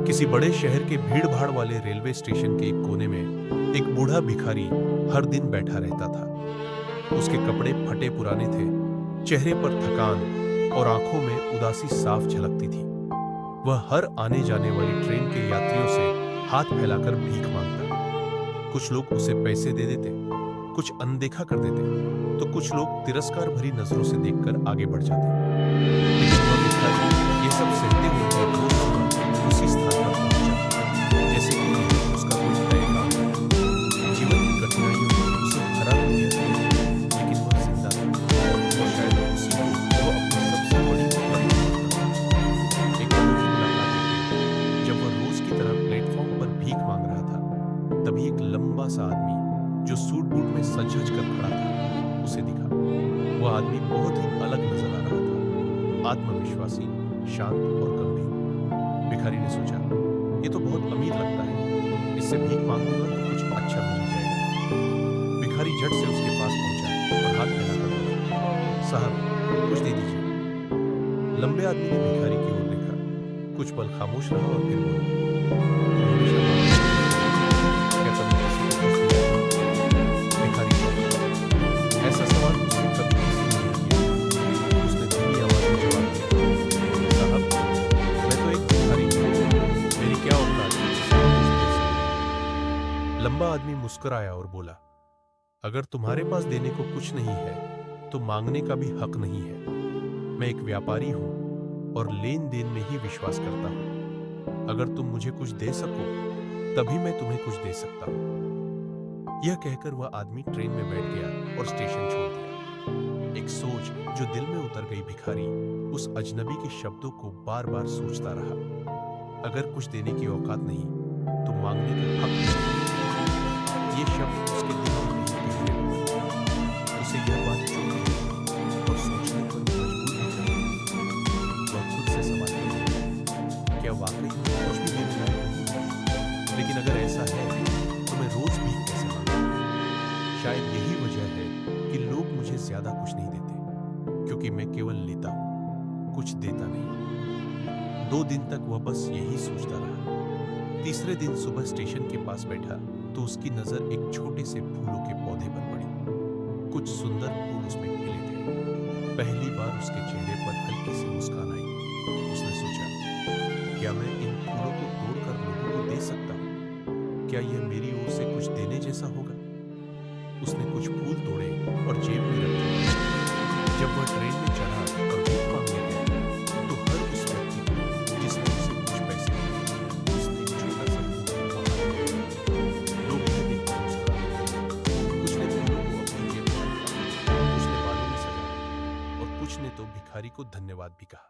किसी बड़े शहर के भीड़-भाड़ वाले रेलवे स्टेशन के एक कोने में एक बूढ़ा भिखारी हर दिन बैठा रहता था। उसके कपड़े फटे पुराने थे, चेहरे पर थकान और आंखों में उदासी साफ झलकती थी। वह हर आने जाने वाली ट्रेन के यात्रियों से हाथ फैलाकर भीख मांगता। कुछ लोग उसे पैसे दे देते, कुछ अनदेखा कर देते, तो कुछ लोग तिरस्कार भरी नजरों से देखकर आगे बढ़ जाते। लेकिन वह भिखारी ये सब सहते हुए रोज सुबह उसी स्थान पर पहुंचा, जैसे कि उसका कोई तय काम था। जीवन की कठिनाइयों ने उसे हरा कर दिया था, लेकिन वह जिंदा था और शायद उसी को वो अपनी सबसे बड़ी उपलब्धि मानता था। एक अनोखी मुलाकात हुई जब वह रोज की तरह प्लेटफॉर्म पर भीख मांग रहा था। तभी एक लंबा सा आदमी जो सूट बूट में सज-धज कर खड़ा था, उसे दिखा। वह आदमी बहुत ही अलग नजर आ रहा था, आत्मविश्वासी, शांत और गंभीर। भिखारी ने सोचा, ये तो बहुत अमीर लगता है, इससे भीख मांगूंगा तो कुछ अच्छा मिल जाएगा। भिखारी झट से उसके पास पहुंचा और हाथ फैलाकर बोला, साहब कुछ दे दीजिए। लंबे आदमी ने भिखारी की ओर देखा, कुछ पल खामोश रहा और फिर बोला, "तुम हमेशा मांगते हो, क्या कभी किसी को कुछ दिया है?" भिखारी चौंका। ऐसा सवाल उसने कभी किसी ने नहीं किया। उसने धीमी आवाज में जवाब दिया, साहब मैं तो एक भिखारी हूं, मेरी क्या औकात है किसी को कुछ दे सकूं। लंबा आदमी मुस्कुराया और बोला, अगर तुम्हारे पास देने को कुछ नहीं है तो मांगने का भी हक नहीं है। मैं एक व्यापारी हूं और लेन देन में ही विश्वास करता हूं। अगर तुम मुझे कुछ दे सको तभी मैं तुम्हें कुछ दे सकता हूं। यह कहकर वह आदमी ट्रेन में बैठ गया और स्टेशन छोड़ दिया। एक सोच जो दिल में उतर गई। भिखारी उस अजनबी के शब्दों को बार बार सोचता रहा, अगर कुछ देने की औकात नहीं तो मांगने का हक नहीं। ये शब्द उसके दिमाग में ही गहरे उतरे। उसे यह बात चुभ गई और सोचने पर मजबूर भी कर दी। वह खुद से सवाल किया, क्या वाकई में कुछ भी देने लायक नहीं है? लेकिन अगर ऐसा है तो मैं रोज भीख कैसे मांगूं? शायद यही वजह है कि लोग मुझे ज्यादा कुछ नहीं देते, क्योंकि मैं केवल लेता हूं, कुछ देता नहीं। 2 दिन तक वह बस यही सोचता रहा। तीसरे दिन सुबह स्टेशन के पास बैठा तो उसकी नजर एक छोटे से फूलों के पौधे पर पड़ी। कुछ सुंदर फूल उसमें खिले थे। पहली बार उसके चेहरे पर हल्की सी मुस्कान आई। उसने सोचा, क्या मैं इन फूलों को तोड़कर लोगों को दे सकता हूं? क्या यह मेरी ओर से कुछ देने जैसा होगा? उसने कुछ फूल तोड़े और जेब में रख दिए। जब वह ट्रेन में चढ़ा और भीख मांगने गया तो हर उस व्यक्ति को जिसने उसे कुछ पैसे दिए, उसने एक छोटा सा फूल वहां रख दिया। लोग यह देखकर मुस्कुराते। कुछ ने फूलों को अपनी जेब में रखा, कुछ ने बालों में सजाया और कुछ ने तो भिखारी को धन्यवाद भी कहा।